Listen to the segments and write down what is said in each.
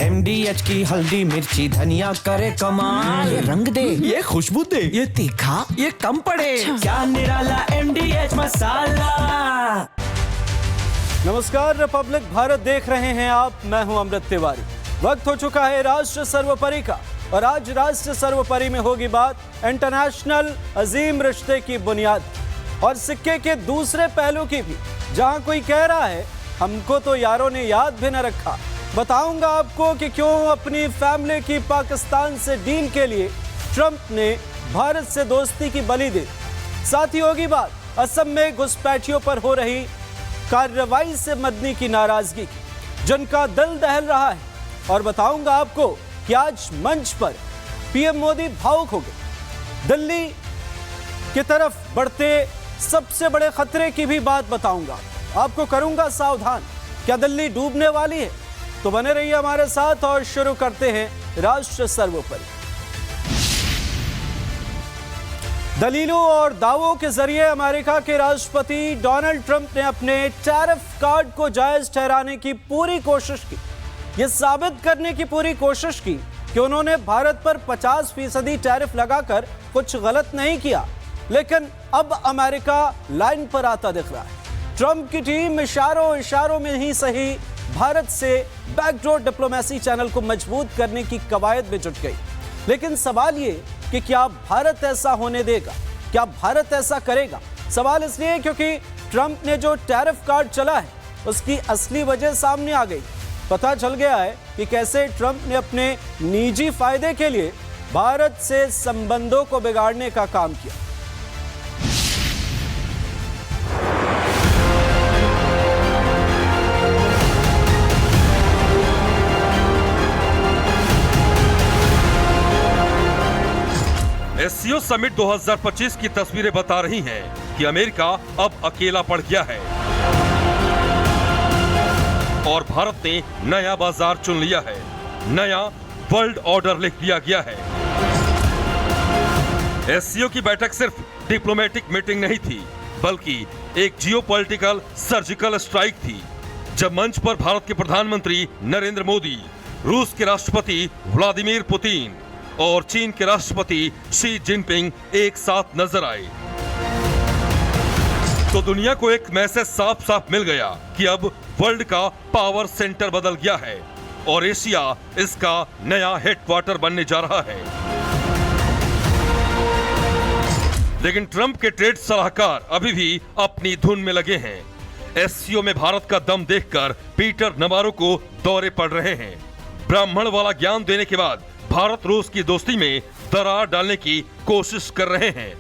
MDH की हल्दी मिर्ची धनिया करे कमाल। ये रंग दे, ये खुशबू दे, ये तीखा, ये कम पड़े। क्या निराला MDH मसाला। नमस्कार, रिपब्लिक भारत देख रहे हैं आप। मैं हूं अमृत तिवारी। वक्त हो चुका है राष्ट्र सर्वोपरि का, और आज राष्ट्र सर्वोपरि में होगी बात इंटरनेशनल अजीम रिश्ते की बुनियाद और सिक्के के दूसरे पहलू की भी। जहां कोई कह रहा है हमको तो यारों ने याद भी न रखा, बताऊंगा आपको कि क्यों अपनी फैमिली की पाकिस्तान से डील के लिए ट्रंप ने भारत से दोस्ती की बलि दी। साथ ही होगी बात असम में घुसपैठियों पर हो रही कार्रवाई से मदनी की नाराजगी की, जिनका दिल दहल रहा है। और बताऊंगा आपको कि आज मंच पर पीएम मोदी भावुक हो गए। दिल्ली की तरफ बढ़ते सबसे बड़े खतरे की भी बात बताऊंगा आपको, करूंगा सावधान। क्या दिल्ली डूबने वाली है? तो बने रहिए हमारे साथ और शुरू करते हैं राष्ट्र सर्वोपरि। दलीलों और दावों के जरिए अमेरिका के राष्ट्रपति डोनाल्ड ट्रंप ने अपने टैरिफ कार्ड को जायज ठहराने की पूरी कोशिश की। यह साबित करने की पूरी कोशिश की कि उन्होंने भारत पर 50% टैरिफ लगाकर कुछ गलत नहीं किया। लेकिन अब अमेरिका लाइन पर आता दिख रहा है। ट्रंप की टीम इशारों में ही सही भारत से बैकडोर डिप्लोमेसी चैनल को मजबूत करने की कवायद में जुट गई। लेकिन सवाल ये कि क्या भारत ऐसा होने देगा? क्या भारत ऐसा करेगा? सवाल इसलिए क्योंकि ट्रंप ने जो टैरिफ कार्ड चला है उसकी असली वजह सामने आ गई। पता चल गया है कि कैसे ट्रंप ने अपने निजी फायदे के लिए भारत से संबंधों को बिगाड़ने का काम किया। एससीओ समिट 2025 की तस्वीरें बता रही हैं कि अमेरिका अब अकेला पड़ गया है और भारत ने नया बाजार चुन लिया है। नया वर्ल्ड ऑर्डर लिख दिया गया है। एससीओ की बैठक सिर्फ डिप्लोमेटिक मीटिंग नहीं थी, बल्कि एक जियोपॉलिटिकल सर्जिकल स्ट्राइक थी। जब मंच पर भारत के प्रधानमंत्री नरेंद्र मोदी, रूस के राष्ट्रपति व्लादिमीर पुतिन और चीन के राष्ट्रपति शी जिनपिंग एक साथ नजर आए, तो दुनिया को एक मैसेज साफ साफ मिल गया कि अब वर्ल्ड का पावर सेंटर बदल गया है और एशिया इसका नया हेडक्वार्टर बनने जा रहा है। लेकिन ट्रंप के ट्रेड सलाहकार अभी भी अपनी धुन में लगे हैं। एससीओ में भारत का दम देखकर पीटर नवारो को दौरे पड़ रहे हैं। ब्राह्मण वाला ज्ञान देने के बाद भारत रूस की दोस्ती में दरार डालने की कोशिश कर रहे हैं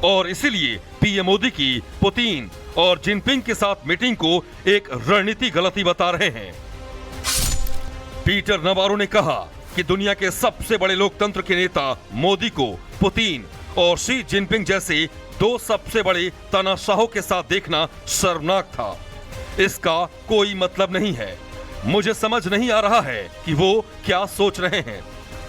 और इसीलिए पीएम मोदी की पुतिन और जिनपिंग के साथ मीटिंग को एक रणनीति गलती बता रहे हैं। पीटर नवारो ने कहा कि दुनिया के सबसे बड़े लोकतंत्र के नेता मोदी को पुतिन और शी जिनपिंग जैसे दो सबसे बड़े तानाशाहों के साथ देखना शर्मनाक था। इसका कोई मतलब नहीं है। मुझे समझ नहीं आ रहा है कि वो क्या सोच रहे हैं,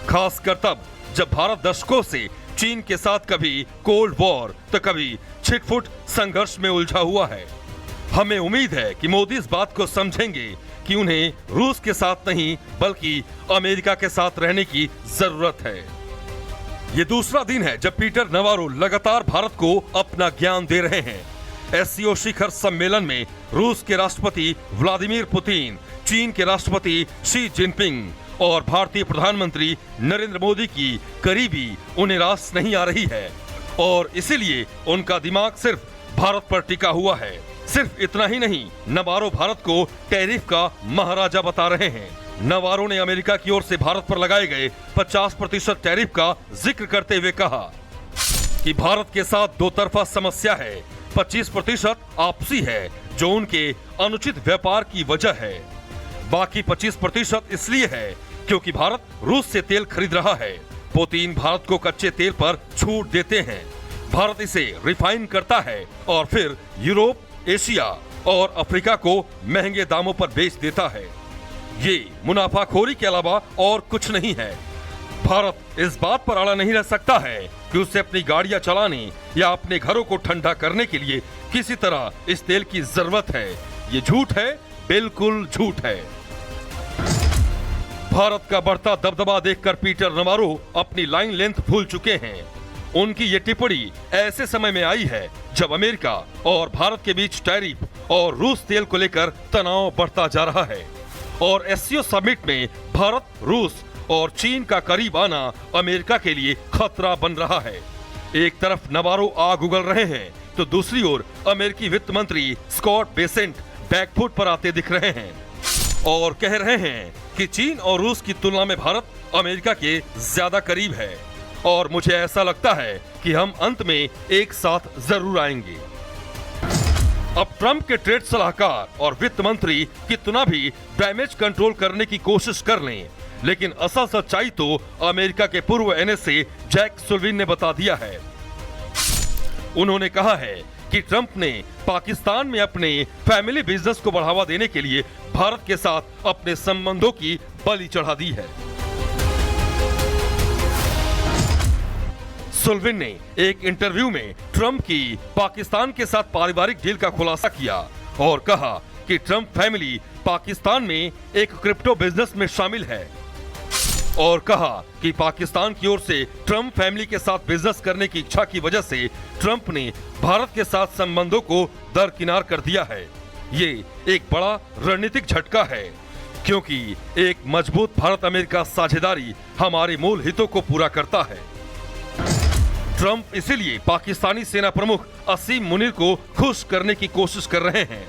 खासकर तब जब भारत दशकों से चीन के साथ कभी कोल्ड वॉर तो कभी छिटफुट संघर्ष में उलझा हुआ है। हमें उम्मीद है कि मोदी इस बात को समझेंगे कि उन्हें रूस के साथ नहीं बल्कि अमेरिका के साथ रहने की जरूरत है। ये दूसरा दिन है जब पीटर नवारो लगातार भारत को अपना ज्ञान दे रहे हैं। एससीओ शिखर सम्मेलन में रूस के राष्ट्रपति व्लादिमीर पुतिन, चीन के राष्ट्रपति शी जिनपिंग और भारतीय प्रधानमंत्री नरेंद्र मोदी की करीबी उन्हें रास नहीं आ रही है और इसीलिए उनका दिमाग सिर्फ भारत पर टिका हुआ है। सिर्फ इतना ही नहीं, नवारो भारत को टैरिफ का महाराजा बता रहे हैं। नवारो ने अमेरिका की ओर से भारत पर लगाए गए 50% टैरिफ का जिक्र करते हुए कहा कि भारत के साथ दो तरफा समस्या है। 25% आपसी है जो उनके अनुचित व्यापार की वजह है। बाकी 25% इसलिए है क्योंकि भारत रूस से तेल खरीद रहा है। पुतिन भारत को कच्चे तेल पर छूट देते हैं। भारत इसे रिफाइन करता है और फिर यूरोप, एशिया और अफ्रीका को महंगे दामों पर बेच देता है। ये मुनाफाखोरी के अलावा और कुछ नहीं है। भारत इस बात पर अड़ा नहीं रह सकता है कि उसे अपनी गाड़ियां चलाने या अपने घरों को ठंडा करने के लिए किसी तरह इस तेल की जरूरत है। ये झूठ है, बिल्कुल झूठ है। भारत का बढ़ता दबदबा देखकर पीटर नवारो अपनी लाइन लेंथ भूल चुके हैं। उनकी ये टिप्पणी ऐसे समय में आई है जब अमेरिका और भारत के बीच टैरिफ और रूस तेल को लेकर तनाव बढ़ता जा रहा है और एससीओ समिट में भारत, रूस और चीन का करीब आना अमेरिका के लिए खतरा बन रहा है। एक तरफ नवारो आग उगल रहे हैं तो दूसरी ओर अमेरिकी वित्त मंत्री स्कॉट बेसेंट बैकफुट पर आते दिख रहे हैं और कह रहे हैं कि चीन और रूस की तुलना में भारत अमेरिका के ज्यादा करीब है और मुझे ऐसा लगता है कि हम अंत में एक साथ जरूर आएंगे। अब ट्रंप के ट्रेड सलाहकार और वित्त मंत्री कितना भी डैमेज कंट्रोल करने की कोशिश कर लें, लेकिन असल सच्चाई तो अमेरिका के पूर्व एनएसए जैक सुल्लिवन ने बता दिया है। उन्होंने कहा है कि ट्रंप ने पाकिस्तान में अपने फैमिली बिजनेस को बढ़ावा देने के लिए भारत के साथ अपने संबंधों की बलि चढ़ा दी है। सुल्लिवन ने एक इंटरव्यू में ट्रंप की पाकिस्तान के साथ पारिवारिक डील का खुलासा किया और कहा कि ट्रंप फैमिली पाकिस्तान में एक क्रिप्टो बिजनेस में शामिल है और कहा कि पाकिस्तान की ओर से ट्रंप फैमिली के साथ बिजनेस करने की इच्छा की वजह से ट्रंप ने भारत के साथ संबंधों को दरकिनार कर दिया है। ये एक बड़ा रणनीतिक झटका है क्योंकि एक मजबूत भारत अमेरिका साझेदारी हमारे मूल हितों को पूरा करता है। ट्रंप इसीलिए पाकिस्तानी सेना प्रमुख असीम मुनीर को खुश करने की कोशिश कर रहे हैं।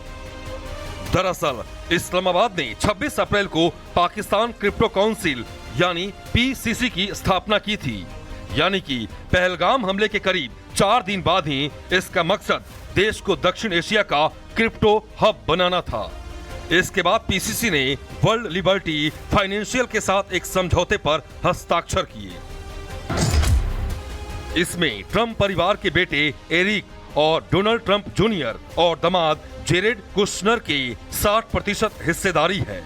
दरअसल इस्लामाबाद ने 26 अप्रैल को पाकिस्तान क्रिप्टो काउंसिल यानी पीसीसी की स्थापना की थी, यानी कि पहलगाम हमले के करीब 4 दिन बाद ही इसका मकसद देश को दक्षिण एशिया का क्रिप्टो हब बनाना था। इसके बाद पीसीसी ने वर्ल्ड लिबर्टी फाइनेंशियल के साथ एक समझौते पर हस्ताक्षर किए। इसमें ट्रंप परिवार के बेटे एरिक और डोनाल्ड ट्रंप जूनियर और दामाद जेरेड कुशनर की 60% हिस्सेदारी है।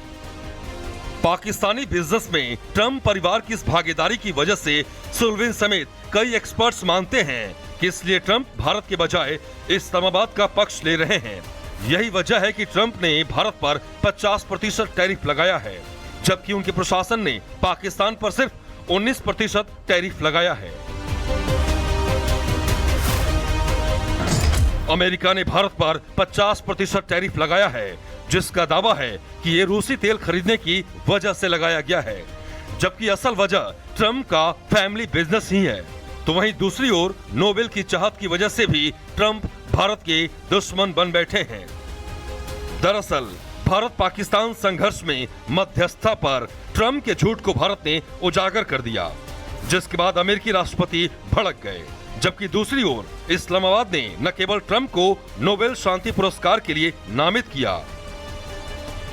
पाकिस्तानी बिजनेस में ट्रंप परिवार की इस भागीदारी की वजह से सुल्लिवन समेत कई एक्सपर्ट्स मानते हैं कि इसलिए ट्रंप भारत के बजाय इस्लामाबाद का पक्ष ले रहे हैं। यही वजह है कि ट्रंप ने भारत पर 50% टैरिफ लगाया है, जबकि उनके प्रशासन ने पाकिस्तान पर सिर्फ 19% टैरिफ लगाया है। अमेरिका ने भारत पर 50% टैरिफ लगाया है, जिसका दावा है कि ये रूसी तेल खरीदने की वजह से लगाया गया है, जबकि असल वजह ट्रंप का फैमिली बिजनेस ही है। तो वहीं दूसरी ओर नोबेल की चाहत की वजह से भी ट्रंप भारत के दुश्मन बन बैठे हैं। दरअसल भारत पाकिस्तान संघर्ष में मध्यस्थता पर ट्रंप के झूठ को भारत ने उजागर कर दिया, जिसके बाद अमेरिकी राष्ट्रपति भड़क गए, जबकि दूसरी ओर इस्लामाबाद ने न केवल ट्रंप को नोबेल शांति पुरस्कार के लिए नामित किया,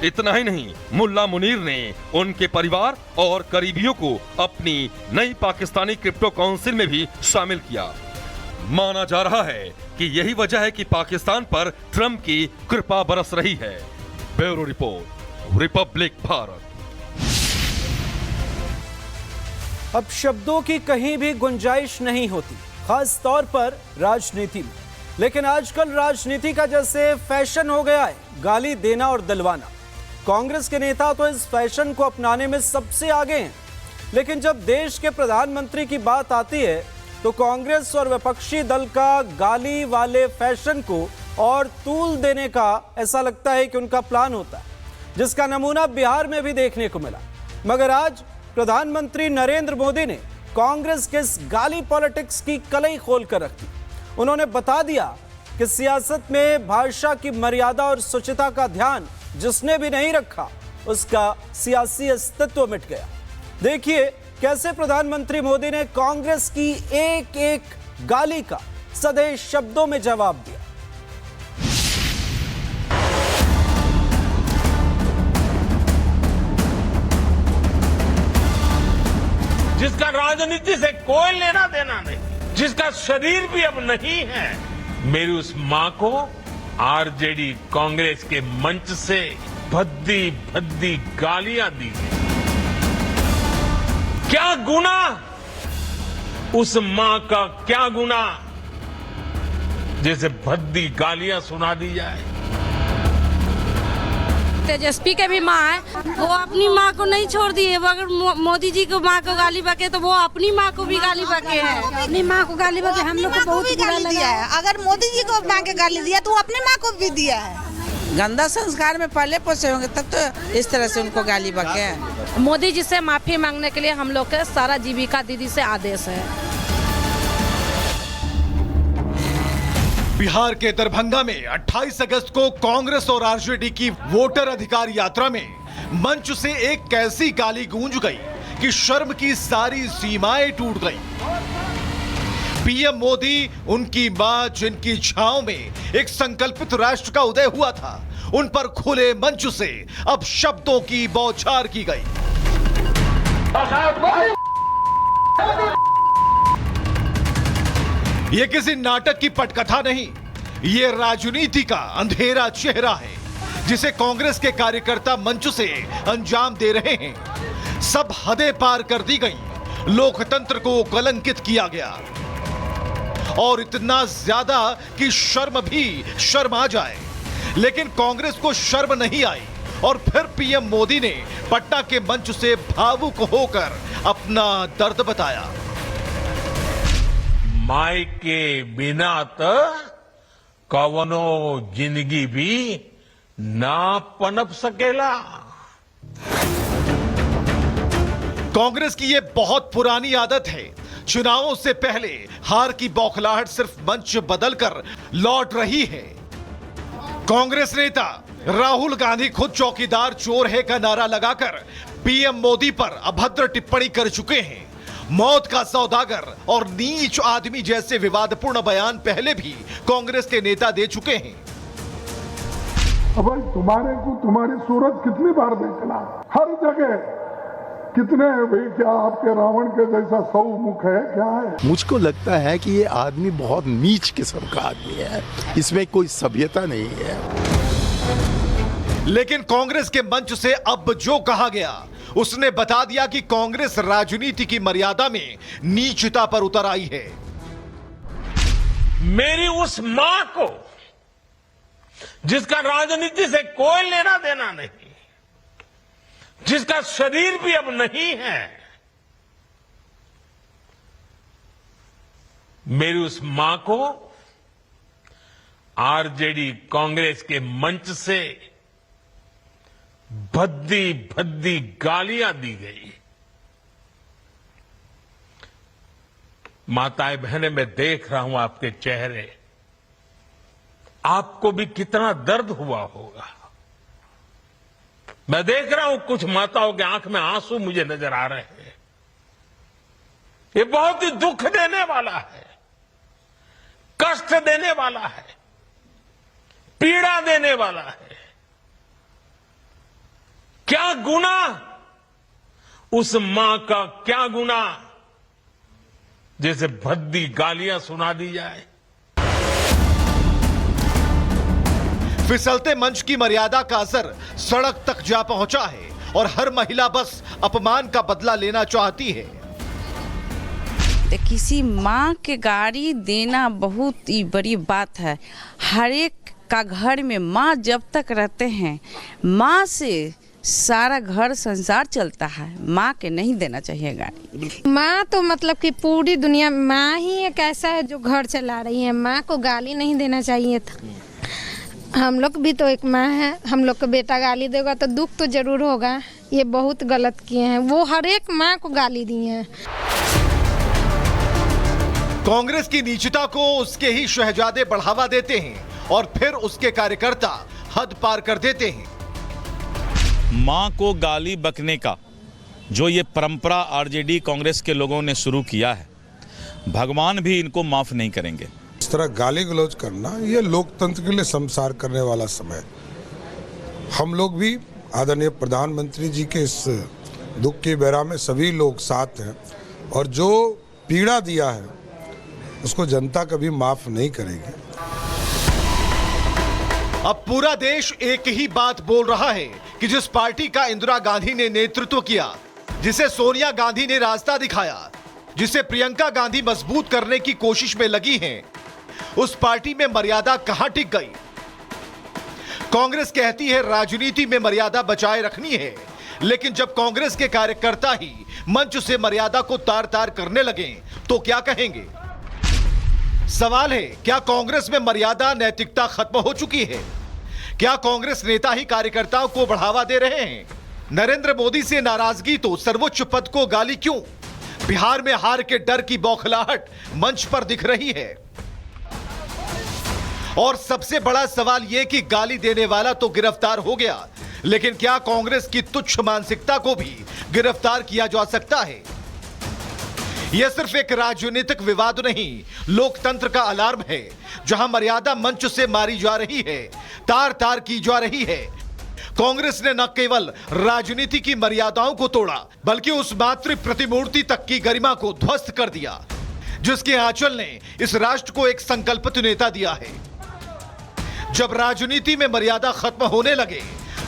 इतना ही नहीं, मुल्ला मुनीर ने उनके परिवार और करीबियों को अपनी नई पाकिस्तानी क्रिप्टो काउंसिल में भी शामिल किया। माना जा रहा है कि यही वजह है कि पाकिस्तान पर ट्रंप की कृपा बरस रही है। Bureau report, Republic Bharat. अब शब्दों की कहीं भी गुंजाइश नहीं होती, खास तौर पर राजनीति में। लेकिन आजकल राजनीति का जैसे फैशन हो गया है गाली देना और दिलवाना। कांग्रेस के नेता तो इस फैशन को अपनाने में सबसे आगे हैं, लेकिन जब देश के प्रधानमंत्री की बात आती है तो कांग्रेस और विपक्षी दल का गाली वाले फैशन को और तूल देने का ऐसा लगता है कि उनका प्लान होता है, जिसका नमूना बिहार में भी देखने को मिला। मगर आज प्रधानमंत्री नरेंद्र मोदी ने कांग्रेस के इस गाली पॉलिटिक्स की कलई खोल कर रख दी। उन्होंने बता दिया कि सियासत में भाषा की मर्यादा और शुचिता का ध्यान जिसने भी नहीं रखा उसका सियासी अस्तित्व मिट गया। देखिए कैसे प्रधानमंत्री मोदी ने कांग्रेस की एक एक गाली का सधे शब्दों में जवाब दिया। जिसका राजनीति से कोई लेना देना नहीं, जिसका शरीर भी अब नहीं है, मेरी उस मां को आरजेडी कांग्रेस के मंच से भद्दी भद्दी गालियां दी। क्या गुना, उस मां का क्या गुना जैसे भद्दी गालियां सुना दी जाए। तेजस्वी के भी माँ है, वो अपनी माँ को नहीं छोड़ दिए। वो अगर मोदी जी को माँ को गाली बके तो वो अपनी माँ को भी गाली बके हैं। अपनी माँ को गाली बके हम लोग को बहुत गाली दिया है। अगर मोदी जी को माँ के गाली दिया तो वो अपनी माँ को भी दिया है। गंदा संस्कार में पहले पोसे होंगे तब तो इस तरह से उनको गाली बके हैं। मोदी जी से माफी मांगने के लिए हम लोग के सारा जीविका दीदी से आदेश है। बिहार के दरभंगा में 28 अगस्त को कांग्रेस और आरजेडी की वोटर अधिकार यात्रा में मंच से एक कैसी गाली गूंज गई कि शर्म की सारी सीमाएं टूट गई। पीएम मोदी, उनकी मां, जिनकी छांव में एक संकल्पित राष्ट्र का उदय हुआ था, उन पर खुले मंच से अब शब्दों की बौछार की गई। ये किसी नाटक की पटकथा नहीं, ये राजनीति का अंधेरा चेहरा है जिसे कांग्रेस के कार्यकर्ता मंच से अंजाम दे रहे हैं। सब हदें पार कर दी गई, लोकतंत्र को कलंकित किया गया और इतना ज्यादा कि शर्म भी शर्म आ जाए। लेकिन कांग्रेस को शर्म नहीं आई और फिर पीएम मोदी ने पटना के मंच से भावुक होकर अपना दर्द बताया। माई के बिना तो कवनो जिंदगी भी ना पनप सकेला। कांग्रेस की यह बहुत पुरानी आदत है। चुनावों से पहले हार की बौखलाहट सिर्फ मंच बदलकर लौट रही है। कांग्रेस नेता राहुल गांधी खुद चौकीदार चोर है का नारा लगाकर पीएम मोदी पर अभद्र टिप्पणी कर चुके हैं। मौत का सौदागर और नीच आदमी जैसे विवादपूर्ण बयान पहले भी कांग्रेस के नेता दे चुके हैं। अब तुम्हारे को तुम्हारी सूरत कितनी बार देखना, हर जगह कितने भाई, क्या आपके रावण के जैसा 100 मुख है क्या है? मुझको लगता है कि ये आदमी बहुत नीच किस्म का आदमी है, इसमें कोई सभ्यता नहीं है। लेकिन कांग्रेस के मंच से अब जो कहा गया उसने बता दिया कि कांग्रेस राजनीति की मर्यादा में नीचता पर उतर आई है। मेरी उस मां को जिसका राजनीति से कोई लेना देना नहीं, जिसका शरीर भी अब नहीं है, मेरी उस मां को आरजेडी कांग्रेस के मंच से भद्दी भद्दी गालियां दी गई। माताएं बहनें, मैं देख रहा हूं आपके चेहरे, आपको भी कितना दर्द हुआ होगा। मैं देख रहा हूं कुछ माताओं के आंख में आंसू मुझे नजर आ रहे हैं। ये बहुत ही दुख देने वाला है, कष्ट देने वाला है, पीड़ा देने वाला है। क्या गुना, उस मां का क्या गुना जैसे भद्दी गालियां सुना दी जाए। फिसलते मंच की मर्यादा का असर सड़क तक जा पहुंचा है और हर महिला बस अपमान का बदला लेना चाहती है। किसी माँ के गाली देना बहुत ही बड़ी बात है। हर एक का घर में माँ जब तक रहते हैं, माँ से सारा घर संसार चलता है। माँ के नहीं देना चाहिए गाली। माँ तो मतलब कि पूरी दुनिया, माँ ही एक ऐसा है जो घर चला रही है। माँ को गाली नहीं देना चाहिए था। हम लोग भी तो एक माँ है, हम लोग को बेटा गाली देगा तो दुख तो जरूर होगा। ये बहुत गलत किए हैं, वो हर एक माँ को गाली दी है। कांग्रेस की नीचता को उसके ही शहजादे बढ़ावा देते हैं और फिर उसके कार्यकर्ता हद पार कर देते हैं। मां को गाली बकने का जो ये परंपरा आरजेडी कांग्रेस के लोगों ने शुरू किया है, भगवान भी इनको माफ नहीं करेंगे। इस तरह गाली गलौज करना ये लोकतंत्र के लिए संसार करने वाला समय। हम लोग भी आदरणीय प्रधानमंत्री जी के इस दुख की बेरा में सभी लोग साथ हैं और जो पीड़ा दिया है उसको जनता कभी माफ नहीं करेगी। अब पूरा देश एक ही बात बोल रहा है कि जिस पार्टी का इंदिरा गांधी ने नेतृत्व किया, जिसे सोनिया गांधी ने रास्ता दिखाया, जिसे प्रियंका गांधी मजबूत करने की कोशिश में लगी हैं, उस पार्टी में मर्यादा कहां टिक गई। कांग्रेस कहती है राजनीति में मर्यादा बचाए रखनी है, लेकिन जब कांग्रेस के कार्यकर्ता ही मंच से मर्यादा को तार तार करने लगे तो क्या कहेंगे? सवाल है, क्या कांग्रेस में मर्यादा नैतिकता खत्म हो चुकी है? क्या कांग्रेस नेता ही कार्यकर्ताओं को बढ़ावा दे रहे हैं? नरेंद्र मोदी से नाराजगी तो सर्वोच्च पद को गाली क्यों? बिहार में हार के डर की बौखलाहट मंच पर दिख रही है। और सबसे बड़ा सवाल यह कि गाली देने वाला तो गिरफ्तार हो गया, लेकिन क्या कांग्रेस की तुच्छ मानसिकता को भी गिरफ्तार किया जा सकता है? यह सिर्फ एक राजनीतिक विवाद नहीं, लोकतंत्र का अलार्म है, जहां मर्यादा मंच से मारी जा रही है, तार तार की जा रही है। कांग्रेस ने न केवल राजनीति की मर्यादाओं को तोड़ा, बल्कि उस मातृ प्रतिमूर्ति तक की गरिमा को ध्वस्त कर दिया, जिसके आंचल ने इस राष्ट्र को एक संकल्पित नेता दिया है। जब राजनीति में मर्यादा खत्म होने लगे,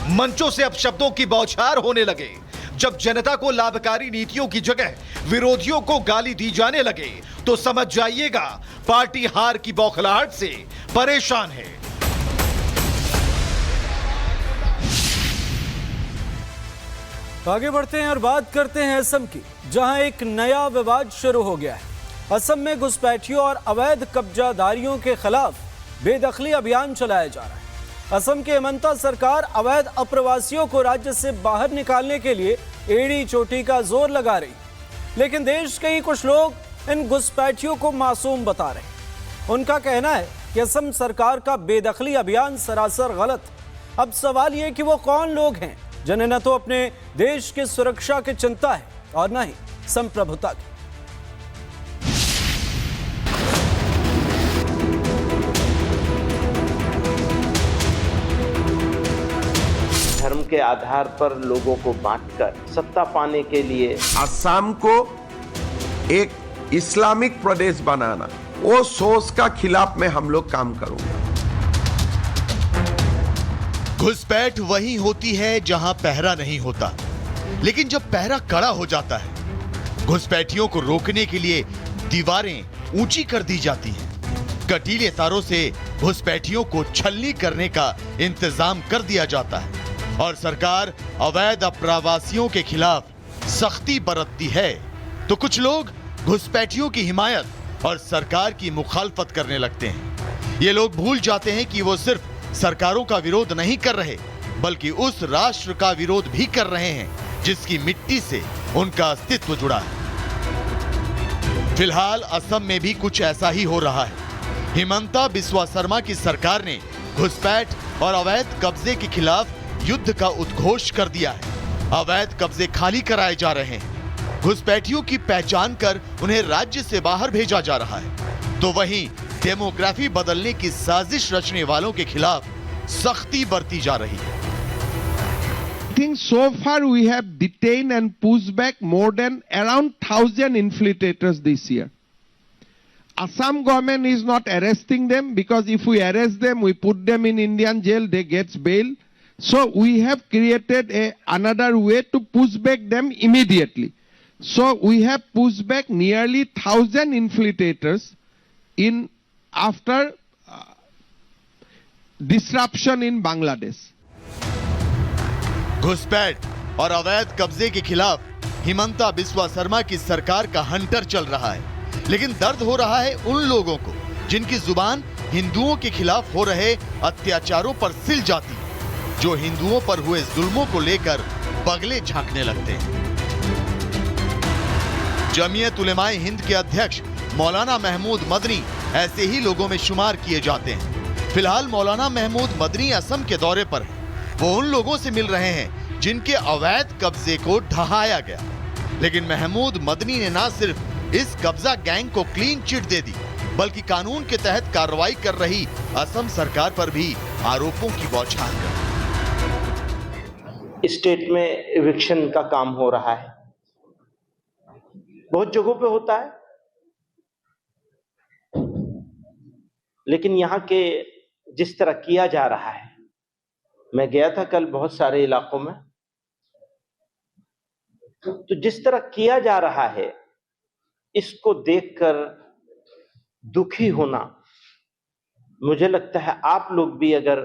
मंचों से अपशब्दों की बौछार होने लगे, जब जनता को लाभकारी नीतियों की जगह विरोधियों को गाली दी जाने लगे, तो समझ जाइएगा पार्टी हार की बौखलाहट से परेशान है। आगे बढ़ते हैं और बात करते हैं असम की, जहां एक नया विवाद शुरू हो गया है। असम में घुसपैठियों और अवैध कब्जाधारियों के खिलाफ बेदखली अभियान चलाया जा रहा है। असम की हिमंता सरकार अवैध अप्रवासियों को राज्य से बाहर निकालने के लिए एड़ी चोटी का जोर लगा रही, लेकिन देश के ही कुछ लोग इन घुसपैठियों को मासूम बता रहे हैं। उनका कहना है कि असम सरकार का बेदखली अभियान सरासर गलत। अब सवाल यह कि वो कौन लोग हैं जिन्हें न तो अपने देश की सुरक्षा की चिंता है और न ही संप्रभुता की। धर्म के आधार पर लोगों को बांटकर सत्ता पाने के लिए असम को एक इस्लामिक प्रदेश बनाना, वो सोच का खिलाफ में हम लोग काम करूंगा। घुसपैठ वही होती है जहां पहरा नहीं होता, लेकिन जब पहरा कड़ा हो जाता है, घुसपैठियों को रोकने के लिए दीवारें ऊंची कर दी जाती हैं, कटीले तारों से घुसपैठियों को छलनी करने का इंतजाम कर दिया जाता है और सरकार अवैध अप्रवासियों के खिलाफ सख्ती बरतती है, तो कुछ लोग घुसपैठियों की हिमायत और सरकार की मुखालफत करने लगते हैं। ये लोग भूल जाते हैं कि वो सिर्फ सरकारों का विरोध नहीं कर रहे, बल्कि उस राष्ट्र का विरोध भी कर रहे हैं जिसकी मिट्टी से उनका अस्तित्व जुड़ा है। फिलहाल असम में भी कुछ ऐसा ही हो रहा है। हिमंता बिस्वा शर्मा की सरकार ने घुसपैठ और अवैध कब्जे के खिलाफ युद्ध का उद्घोष कर दिया है। अवैध कब्जे खाली कराए जा रहे हैं, घुसपैठियों की पहचान कर उन्हें राज्य से बाहर भेजा जा रहा है, तो वहीं डेमोग्राफी बदलने की साजिश रचने वालों के खिलाफ सख्ती बरती जा रही है। I think so far we have detained and pushed back more than around 1,000 infiltrators this year. Assam government is not arresting them because if we arrest them, we put them in Indian jail, they get bail. So we have created another way to push back them immediately. So we have pushed back nearly 1,000 infiltrators in after disruption in Bangladesh. घुसपैठ और अवैध कब्जे के खिलाफ हिमंता बिस्वा शर्मा की सरकार का Hunter चल रहा है, लेकिन दर्द हो रहा है उन लोगों को जिनकी जुबान हिंदुओं के खिलाफ हो रहे अत्याचारों पर सिल जाती है, जो हिंदुओं पर हुए जुल्मों को लेकर बगले झांकने लगते हैं। जमीयत उलेमाए हिंद के अध्यक्ष मौलाना महमूद मदनी ऐसे ही लोगों में शुमार किए जाते हैं। फिलहाल मौलाना महमूद मदनी असम के दौरे पर हैं। वो उन लोगों से मिल रहे हैं जिनके अवैध कब्जे को ढहाया गया, लेकिन महमूद मदनी ने न सिर्फ इस कब्जा गैंग को क्लीन चिट दे दी, बल्कि कानून के तहत कार्रवाई कर रही असम सरकार पर भी आरोपों की बौछार कर। स्टेट में एविक्शन का काम हो रहा है, बहुत जगहों पे होता है, लेकिन यहाँ के जिस तरह किया जा रहा है, मैं गया था कल बहुत सारे इलाकों में, तो जिस तरह किया जा रहा है, इसको देखकर दुखी होना, मुझे लगता है आप लोग भी अगर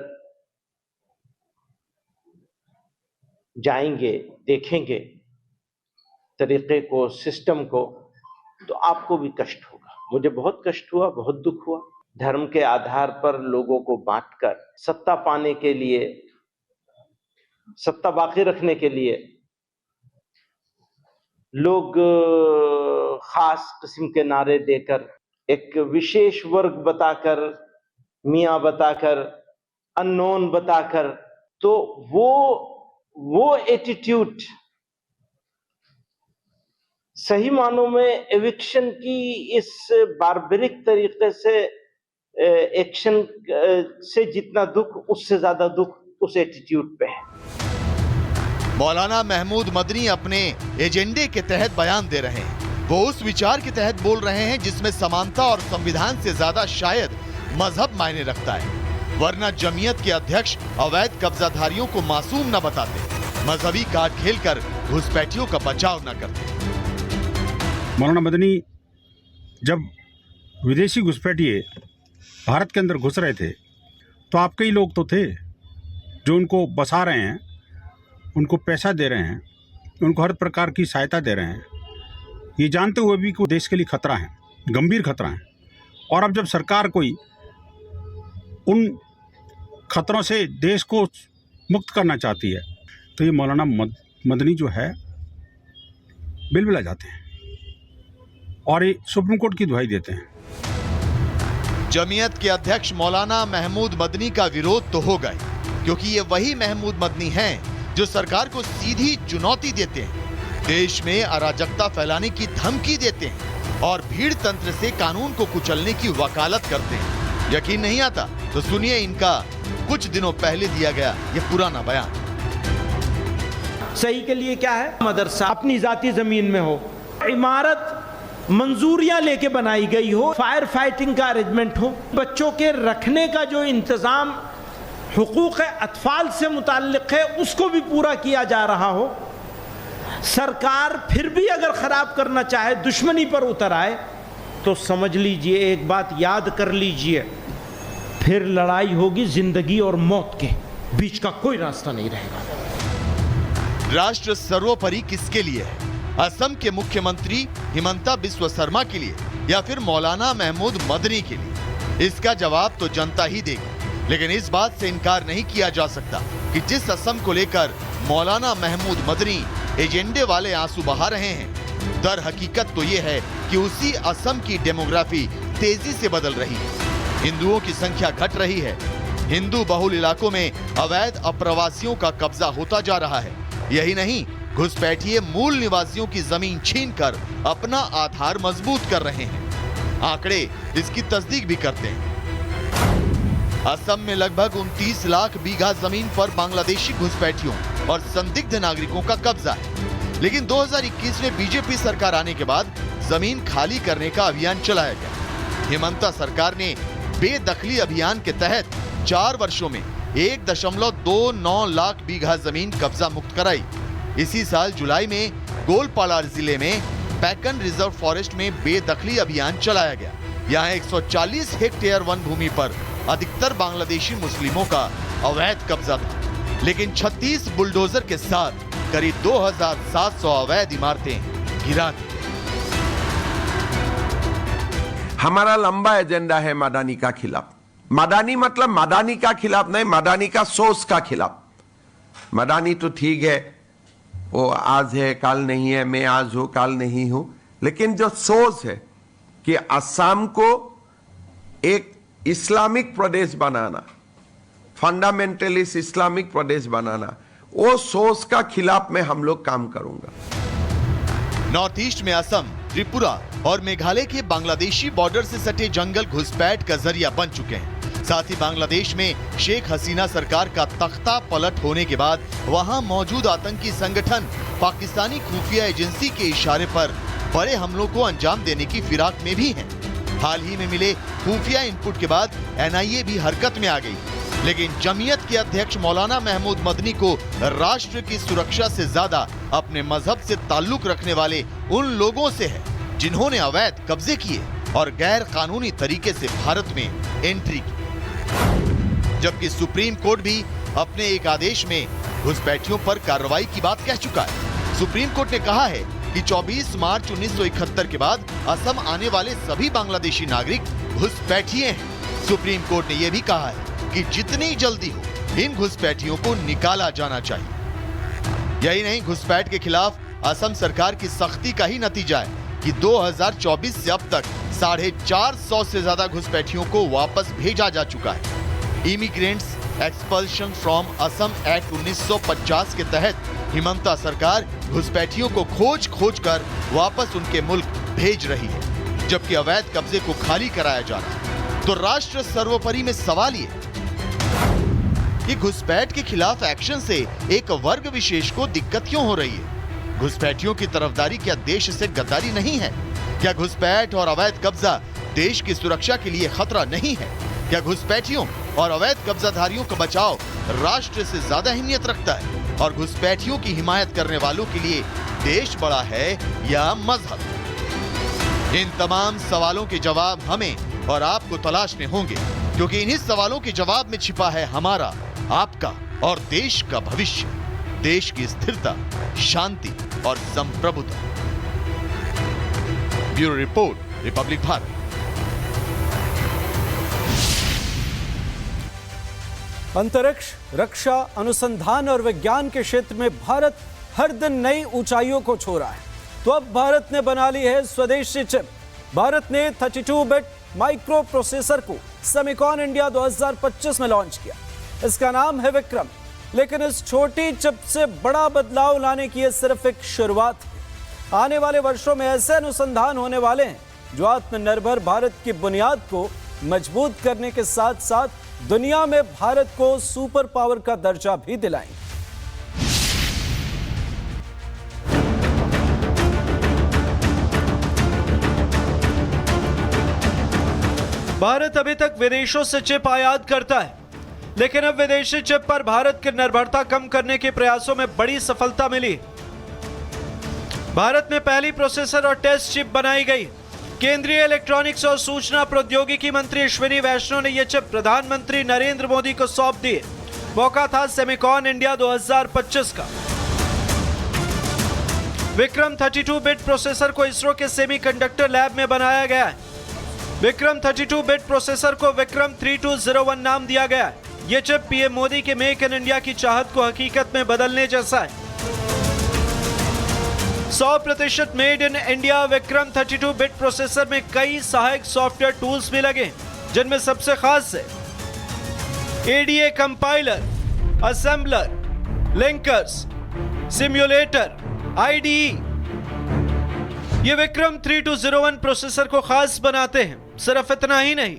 जाएंगे, देखेंगे तरीके को, सिस्टम को, तो आपको भी कष्ट होगा। मुझे बहुत कष्ट हुआ, बहुत दुख हुआ। धर्म के आधार पर लोगों को बांटकर सत्ता पाने के लिए, सत्ता बाकी रखने के लिए लोग खास किस्म के नारे देकर, एक विशेष वर्ग बताकर, मियां बताकर, अननोन बताकर, तो वो एटीट्यूड सही मानों में एविक्शन की इस बारबरिक तरीके से एक्शन से जितना दुख, उससे ज्यादा दुख उस एटीट्यूड पे है। मौलाना महमूद मदनी अपने एजेंडे के तहत बयान दे रहे हैं। वो उस विचार के तहत बोल रहे हैं जिसमें समानता और संविधान से ज्यादा शायद मजहब मायने रखता है, वरना जमीयत के अध्यक्ष अवैध कब्जाधारियों को मासूम न बताते, मजहबी कार्ड खेलकर घुसपैठियों का बचाव न करते। मौलाना मदनी जब विदेशी घुसपैठिए भारत के अंदर घुस रहे थे तो आप कई लोग तो थे जो उनको बसा रहे हैं, उनको पैसा दे रहे हैं, उनको हर प्रकार की सहायता दे रहे हैं, ये जानते हुए भी कि देश के लिए खतरा है, गंभीर खतरा है। और अब जब सरकार कोई उन खतरों से देश को मुक्त करना चाहती है तो ये मौलाना मदनी जो है बिलबिला जाते हैं और ये सुप्रीम कोर्ट की दुहाई देते हैं। जमीयत के अध्यक्ष मौलाना महमूद मदनी का विरोध तो होगा ही, क्योंकि ये वही महमूद मदनी हैं जो सरकार को सीधी चुनौती देते हैं, देश में अराजकता फैलाने की धमकी देते हैं और भीड़ तंत्र से कानून को कुचलने की वकालत करते हैं। यकीन नहीं आता तो सुनिए इनका कुछ दिनों पहले दिया गया ये पुराना बयान। सही के लिए क्या है, मदरसा अपनी जाती जमीन में हो, इमारत मंजूरियां लेके बनाई गई हो, फायर फाइटिंग का अरेंजमेंट हो, बच्चों के रखने का जो इंतजाम हुकूक अतफाल से मुताल्लिक है उसको भी पूरा किया जा रहा हो, सरकार फिर भी अगर खराब करना चाहे, दुश्मनी पर उतर आए, तो समझ लीजिए, एक बात याद कर लीजिए, फिर लड़ाई होगी जिंदगी और मौत के बीच का कोई रास्ता नहीं रहेगा। राष्ट्र सर्वोपरि किसके लिए है? असम के मुख्यमंत्री हिमंता बिस्वा शर्मा के लिए या फिर मौलाना महमूद मदनी के लिए? इसका जवाब तो जनता ही देगी, लेकिन इस बात से इनकार नहीं किया जा सकता कि जिस असम को लेकर मौलाना महमूद मदनी एजेंडे वाले आंसू बहा रहे हैं, दर हकीकत तो ये है कि उसी असम की डेमोग्राफी तेजी से बदल रही है, हिंदुओं की संख्या घट रही है, हिंदू बहुल इलाकों में अवैध अप्रवासियों का कब्जा होता जा रहा है। यही नहीं, घुसपैठिए मूल निवासियों की जमीन छीनकर अपना आधार मजबूत कर रहे हैं। आंकड़े इसकी तस्दीक भी करते हैं। असम में लगभग 29 लाख बीघा जमीन पर बांग्लादेशी घुसपैठियों और संदिग्ध नागरिकों का कब्जा है, लेकिन 2021 में बीजेपी सरकार आने के बाद जमीन खाली करने का अभियान चलाया गया। हिमंता सरकार ने बेदखली अभियान के तहत 4 वर्षों में 1.29 लाख बीघा जमीन कब्जा मुक्त कराई। इसी साल जुलाई में गोलपाड़ा जिले में पैकन रिजर्व फॉरेस्ट में बेदखली अभियान चलाया गया। यहाँ 140 हेक्टेयर वन भूमि पर अधिकतर बांग्लादेशी मुस्लिमों का अवैध कब्जा था, लेकिन 36 बुलडोजर के साथ करीब 2700 अवैध इमारतें गिरा दी। हमारा लंबा एजेंडा है मदानी का खिलाफ। मदानी मतलब मदानी का खिलाफ नहीं, मदानी का सोच का खिलाफ। मदानी तो ठीक है, वो आज है कल नहीं है, मैं आज हूं कल नहीं हूं, लेकिन जो सोच है कि असम को एक इस्लामिक प्रदेश बनाना, फंडामेंटलिस्ट इस्लामिक प्रदेश बनाना, वो सोच का खिलाफ में हम लोग काम करूंगा। नॉर्थ ईस्ट में असम, त्रिपुरा और मेघालय के बांग्लादेशी बॉर्डर से सटे जंगल घुसपैठ का जरिया बन चुके हैं। साथ ही बांग्लादेश में शेख हसीना सरकार का तख्ता पलट होने के बाद वहां मौजूद आतंकी संगठन पाकिस्तानी खुफिया एजेंसी के इशारे पर बड़े हमलों को अंजाम देने की फिराक में भी हैं। हाल ही में मिले खुफिया इनपुट के बाद एनआईए भी हरकत में आ गई, लेकिन जमीयत के अध्यक्ष मौलाना महमूद मदनी को राष्ट्र की सुरक्षा से ज्यादा अपने मजहब से ताल्लुक रखने वाले उन लोगों से है जिन्होंने अवैध कब्जे किए और गैर कानूनी तरीके से भारत में एंट्री की। जबकि सुप्रीम कोर्ट भी अपने एक आदेश में घुसपैठियों पर कार्रवाई की बात कह चुका है। सुप्रीम कोर्ट ने कहा है कि 24 मार्च 1971 के बाद असम आने वाले सभी बांग्लादेशी नागरिक घुसपैठिए हैं। सुप्रीम कोर्ट ने यह भी कहा है कि जितनी जल्दी हो इन घुसपैठियों को निकाला जाना चाहिए। यही नहीं, घुसपैठ के खिलाफ असम सरकार की सख्ती का ही नतीजा है कि 2024 से अब तक 450 से ज्यादा घुसपैठियों को वापस भेजा जा चुका है। Immigrants expulsion from Assam act 1950 के तहत हिमंता सरकार घुसपैठियों को खोज कर वापस उनके मुल्क भेज रही है, जबकि अवैध कब्जे को खाली कराया जा रहा है। तो राष्ट्र सर्वोपरि में सवाल ये कि घुसपैठ के खिलाफ एक्शन से एक वर्ग विशेष को दिक्कत क्यों हो रही है? घुसपैठियों की तरफदारी क्या देश से गद्दारी नहीं है? क्या घुसपैठ और अवैध कब्जा देश की सुरक्षा के लिए खतरा नहीं है? क्या घुसपैठियों और अवैध कब्जाधारियों का बचाव राष्ट्र से ज्यादा अहमियत रखता है? और घुसपैठियों की हिमायत करने वालों के लिए देश बड़ा है या मजहब? इन तमाम सवालों के जवाब हमें और आपको तलाशने होंगे, क्योंकि इन्हीं सवालों के जवाब में छिपा है हमारा, आपका और देश का भविष्य, देश की स्थिरता, शांति और संप्रभुता। Bureau report, Republic Bharat. अंतरिक्ष, रक्षा, अनुसंधान और विज्ञान के क्षेत्र में भारत हर दिन नई ऊंचाइयों को छू रहा है। तो अब भारत ने बना ली है स्वदेशी चिप। भारत ने 32 बिट माइक्रो प्रोसेसर को सेमिकॉन इंडिया 2025 में लॉन्च किया। इसका नाम है विक्रम। लेकिन इस छोटी चिप से बड़ा बदलाव लाने की यह सिर्फ एक शुरुआत है। आने वाले वर्षों में ऐसे अनुसंधान होने वाले हैं जो आत्मनिर्भर भारत की बुनियाद को मजबूत करने के साथ साथ दुनिया में भारत को सुपर पावर का दर्जा भी दिलाएंगे। भारत अभी तक विदेशों से चिप आयात करता है, लेकिन अब विदेशी चिप पर भारत की निर्भरता कम करने के प्रयासों में बड़ी सफलता मिली। भारत में पहली प्रोसेसर और टेस्ट चिप बनाई गई। केंद्रीय इलेक्ट्रॉनिक्स और सूचना प्रौद्योगिकी मंत्री अश्विनी वैष्णव ने यह चिप प्रधानमंत्री नरेंद्र मोदी को सौंप दी। मौका था सेमिकॉन इंडिया 2025 का। विक्रम 32 बिट प्रोसेसर को इसरो के सेमीकंडक्टर लैब में बनाया गया है। विक्रम 32 बिट प्रोसेसर को विक्रम 3201 नाम दिया गया है। यह चिप पीएम मोदी के मेक इन इंडिया की चाहत को हकीकत में बदलने जैसा है। 100% made in India Vikram 32 bit processor में कई सहायक सॉफ्टवेयर टूल्स भी लगे, जिनमें सबसे खास है ADA compiler, assembler, linkers, simulator, IDE. ये विक्रम 3201 प्रोसेसर को खास बनाते हैं। सिर्फ इतना ही नहीं,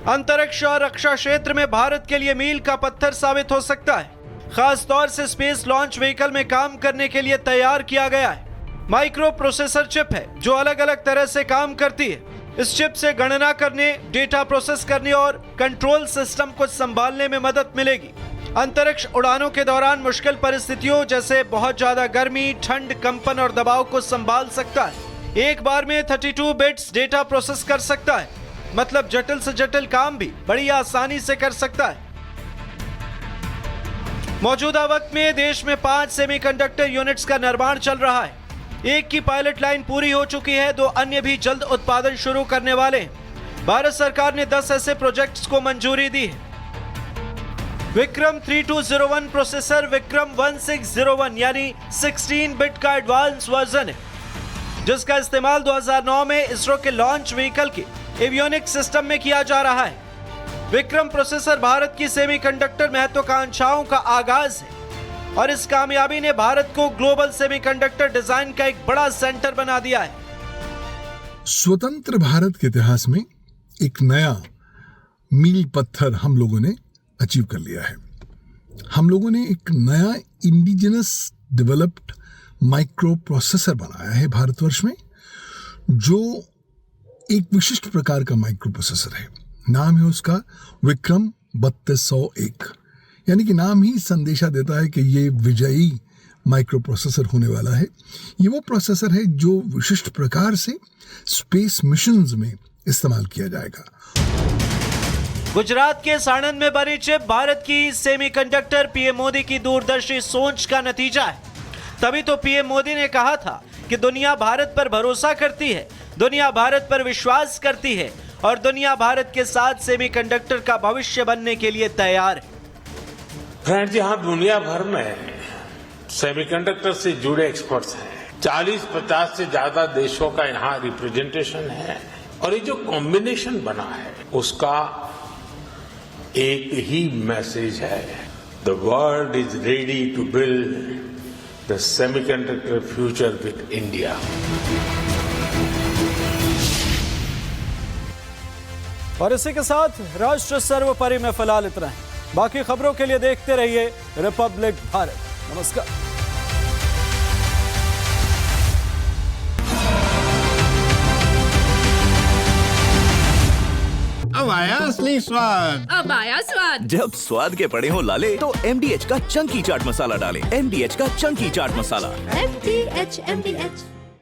अंतरिक्ष और रक्षा क्षेत्र में भारत के लिए मील का पत्थर साबित हो सकता है। खास तौर से स्पेस लॉन्च व्हीकल में काम करने के लिए तैयार किया गया है। माइक्रो प्रोसेसर चिप है जो अलग अलग तरह से काम करती है। इस चिप से गणना करने, डेटा प्रोसेस करने और कंट्रोल सिस्टम को संभालने में मदद मिलेगी। अंतरिक्ष उड़ानों के दौरान मुश्किल परिस्थितियों जैसे बहुत ज्यादा गर्मी, ठंड, कंपन और दबाव को संभाल सकता है। एक बार में 32 बिट्स डेटा प्रोसेस कर सकता है, मतलब जटिल से जटिल काम भी बड़ी आसानी से कर सकता है। मौजूदा वक्त में देश में 5 सेमीकंडक्टर यूनिट्स का निर्माण चल रहा है। एक की पायलट लाइन पूरी हो चुकी है, 2 अन्य भी जल्द उत्पादन शुरू करने वाले हैं। भारत सरकार ने 10 ऐसे प्रोजेक्ट्स को मंजूरी दी है। विक्रम 3201 प्रोसेसर विक्रम 1601 यानी 16 बिट का एडवांस वर्जन है, जिसका इस्तेमाल 2009 में इसरो के लॉन्च व्हीकल के एवियोनिक्स सिस्टम में किया जा रहा है। विक्रम प्रोसेसर भारत की सेमीकंडक्टर महत्वाकांक्षाओं का आगाज है और इस कामयाबी ने भारत को ग्लोबल सेमीकंडक्टर डिजाइन का एक बड़ा सेंटर बना दिया है। स्वतंत्र भारत के इतिहास में एक नया मील पत्थर हम लोगों ने अचीव कर लिया है। हम लोगों ने एक नया इंडिजिनस डेवलप्ड माइक्रो प्रोसेसर बनाया है भारतवर्ष में, जो एक विशिष्ट प्रकार का माइक्रो प्रोसेसर है। नाम है उसका विक्रम 3201, यानी कि नाम ही संदेशा देता है कि ये विजयी माइक्रो प्रोसेसर होने वाला है। ये वो प्रोसेसर है जो विशिष्ट प्रकार से स्पेस मिशंस में इस्तेमाल किया जाएगा। गुजरात के साणंद में बनी चिप भारत की सेमीकंडक्टर पीएम मोदी की दूरदर्शी सोच का नतीजा है। तभी तो पीएम मोदी ने कहा था कि दुनिया भारत पर भरोसा करती है, दुनिया भारत पर विश्वास करती है और दुनिया भारत के साथ सेमीकंडक्टर का भविष्य बनने के लिए तैयार है। फ्रेंड्स, यहाँ दुनिया भर में सेमीकंडक्टर से जुड़े एक्सपर्ट्स हैं। 40-50 से ज्यादा देशों का यहाँ रिप्रेजेंटेशन है और ये जो कॉम्बिनेशन बना है उसका एक ही मैसेज है, the world is ready to build the semiconductor future with India. और इसी के साथ राष्ट्र सर्वोपरि में फिलहाल इतना है। बाकी खबरों के लिए देखते रहिए रिपब्लिक भारत। नमस्कार। अब आया असली स्वाद। अब आया स्वाद। जब स्वाद के पड़े हो लाले तो MDH का चंकी चाट मसाला डालें। MDH का चंकी चाट मसाला। MDH